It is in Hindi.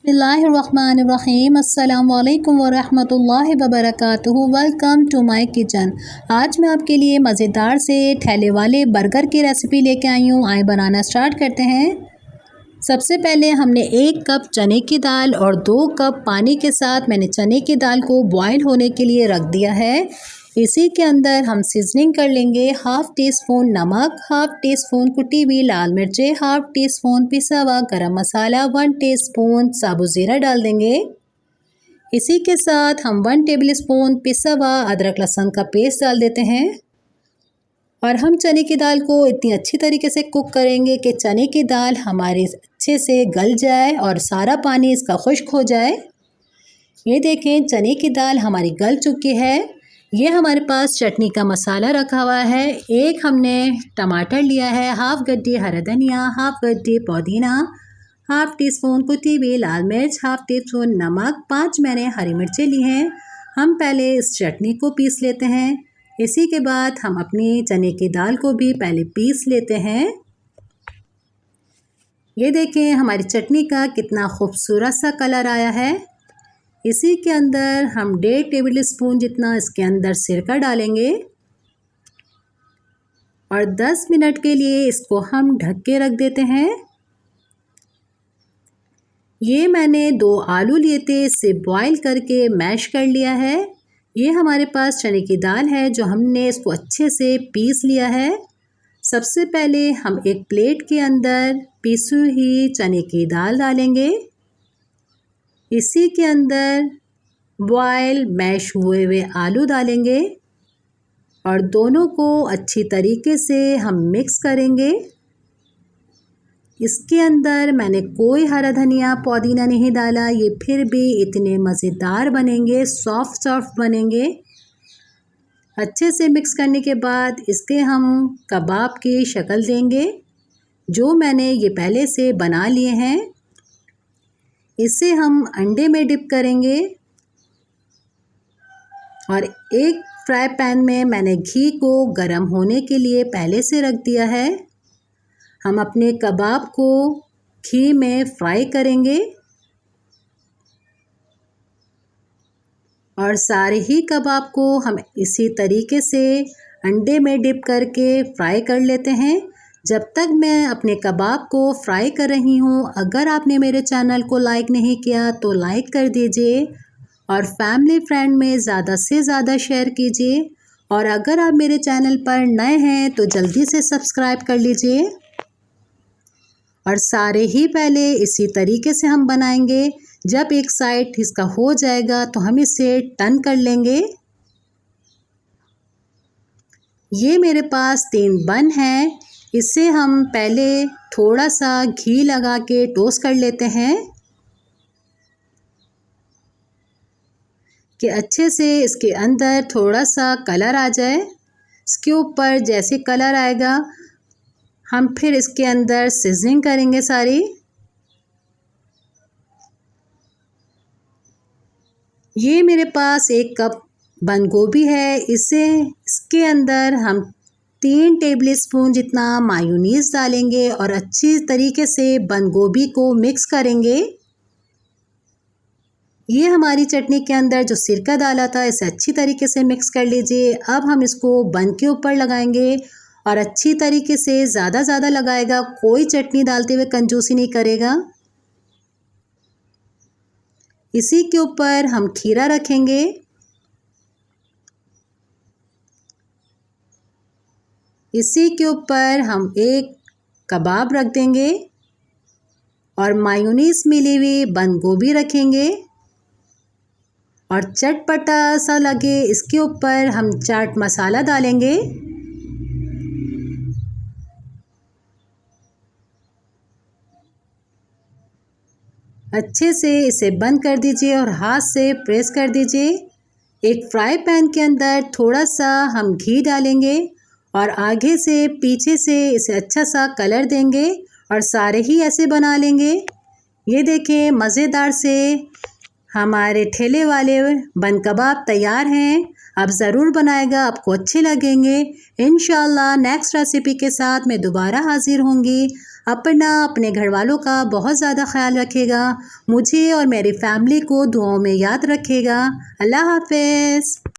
बिस्मिल्लाहिर्रहमानिर्रहीम अस्सलामु अलैकुम वरहमतुल्लाहि वबरकातुहू। Welcome to my kitchen. आज मैं आपके लिए मज़ेदार से ठेले वाले बर्गर की रेसिपी लेके आई हूँ। आए बनाना स्टार्ट करते हैं। सबसे पहले हमने 1 कप चने की दाल और 2 कप पानी के साथ मैंने चने की दाल को बॉईल होने के लिए रख दिया है। इसी के अंदर हम सीजनिंग कर लेंगे। हाफ़ टी स्पून नमक, हाफ़ टी स्पून कुटी हुई लाल मिर्चें, हाफ़ टी स्पून पिसा हुआ गरम मसाला, 1 टीस्पून साबुत ज़ीरा डाल देंगे। इसी के साथ हम 1 टेबल स्पून पिसा हुआ अदरक लहसुन का पेस्ट डाल देते हैं। और हम चने की दाल को इतनी अच्छी तरीके से कुक करेंगे कि चने की दाल हमारे अच्छे से गल जाए और सारा पानी इसका खुश्क हो जाए। ये देखें, चने की दाल हमारी गल चुकी है। ये हमारे पास चटनी का मसाला रखा हुआ है। 1 हमने टमाटर लिया है, हाफ़ गड्डी हरा धनिया, हाफ़ गड्डी पुदीना, हाफ़ टी स्पून कुटी हुई लाल मिर्च, हाफ़ टी स्पून नमक, 5 मैंने हरी मिर्चें ली हैं। हम पहले इस चटनी को पीस लेते हैं। इसी के बाद हम अपनी चने की दाल को भी पहले पीस लेते हैं। ये देखें, हमारी चटनी का कितना खूबसूरत सा कलर आया है। इसी के अंदर हम 1.5 टेबल स्पून जितना इसके अंदर सिरका डालेंगे और 10 मिनट के लिए इसको हम ढक के रख देते हैं। ये मैंने 2 आलू लिए थे, इसे बॉईल करके मैश कर लिया है। ये हमारे पास चने की दाल है जो हमने इसको अच्छे से पीस लिया है। सबसे पहले हम एक प्लेट के अंदर पीसी हुई चने की दाल डालेंगे। इसी के अंदर बॉयल मैश हुए आलू डालेंगे और दोनों को अच्छी तरीके से हम मिक्स करेंगे। इसके अंदर मैंने कोई हरा धनिया पुदीना नहीं डाला, ये फिर भी इतने मज़ेदार बनेंगे, सॉफ्ट सॉफ्ट बनेंगे। अच्छे से मिक्स करने के बाद इसके हम कबाब की शक्ल देंगे, जो मैंने ये पहले से बना लिए हैं। इसे हम अंडे में डिप करेंगे और एक फ्राई पैन में मैंने घी को गर्म होने के लिए पहले से रख दिया है। हम अपने कबाब को घी में फ्राई करेंगे और सारे ही कबाब को हम इसी तरीके से अंडे में डिप करके फ्राई कर लेते हैं। जब तक मैं अपने कबाब को फ्राई कर रही हूँ, अगर आपने मेरे चैनल को लाइक नहीं किया तो लाइक कर दीजिए और फैमिली फ्रेंड में ज़्यादा से ज़्यादा शेयर कीजिए। और अगर आप मेरे चैनल पर नए हैं तो जल्दी से सब्सक्राइब कर लीजिए। और सारे ही पहले इसी तरीके से हम बनाएंगे। जब एक साइड इसका हो जाएगा तो हम इसे टर्न कर लेंगे। ये मेरे पास 3 बन हैं। इसे हम पहले थोड़ा सा घी लगा के टोस्ट कर लेते हैं कि अच्छे से इसके अंदर थोड़ा सा कलर आ जाए। इसके ऊपर जैसे कलर आएगा हम फिर इसके अंदर सीजनिंग करेंगे सारी। ये मेरे पास 1 कप बंद गोभी है। इसके अंदर हम 3 टेबल स्पून जितना मायोनीज़ डालेंगे और अच्छी तरीके से बंद गोभी को मिक्स करेंगे। ये हमारी चटनी के अंदर जो सिरका डाला था इसे अच्छी तरीके से मिक्स कर लीजिए। अब हम इसको बन के ऊपर लगाएंगे और अच्छी तरीके से ज़्यादा लगाएगा, कोई चटनी डालते हुए कंजूसी नहीं करेगा। इसी के ऊपर हम खीरा रखेंगे। इसी के ऊपर हम एक कबाब रख देंगे और मायोनीज़ मिली हुई बंद गोभी रखेंगे और चटपटा सा लगे इसके ऊपर हम चाट मसाला डालेंगे। अच्छे से इसे बंद कर दीजिए और हाथ से प्रेस कर दीजिए। एक फ्राई पैन के अंदर थोड़ा सा हम घी डालेंगे और आगे से पीछे से इसे अच्छा सा कलर देंगे और सारे ही ऐसे बना लेंगे। ये देखें, मज़ेदार से हमारे ठेले वाले बन कबाब तैयार हैं। आप ज़रूर बनाएगा, आपको अच्छे लगेंगे। इंशाल्लाह नेक्स्ट रेसिपी के साथ मैं दोबारा हाज़िर होंगी। अपना अपने घर वालों का बहुत ज़्यादा ख्याल रखिएगा। मुझे और मेरी फैमिली को दुआओं में याद रखिएगा। अल्लाह हाफ़िज़।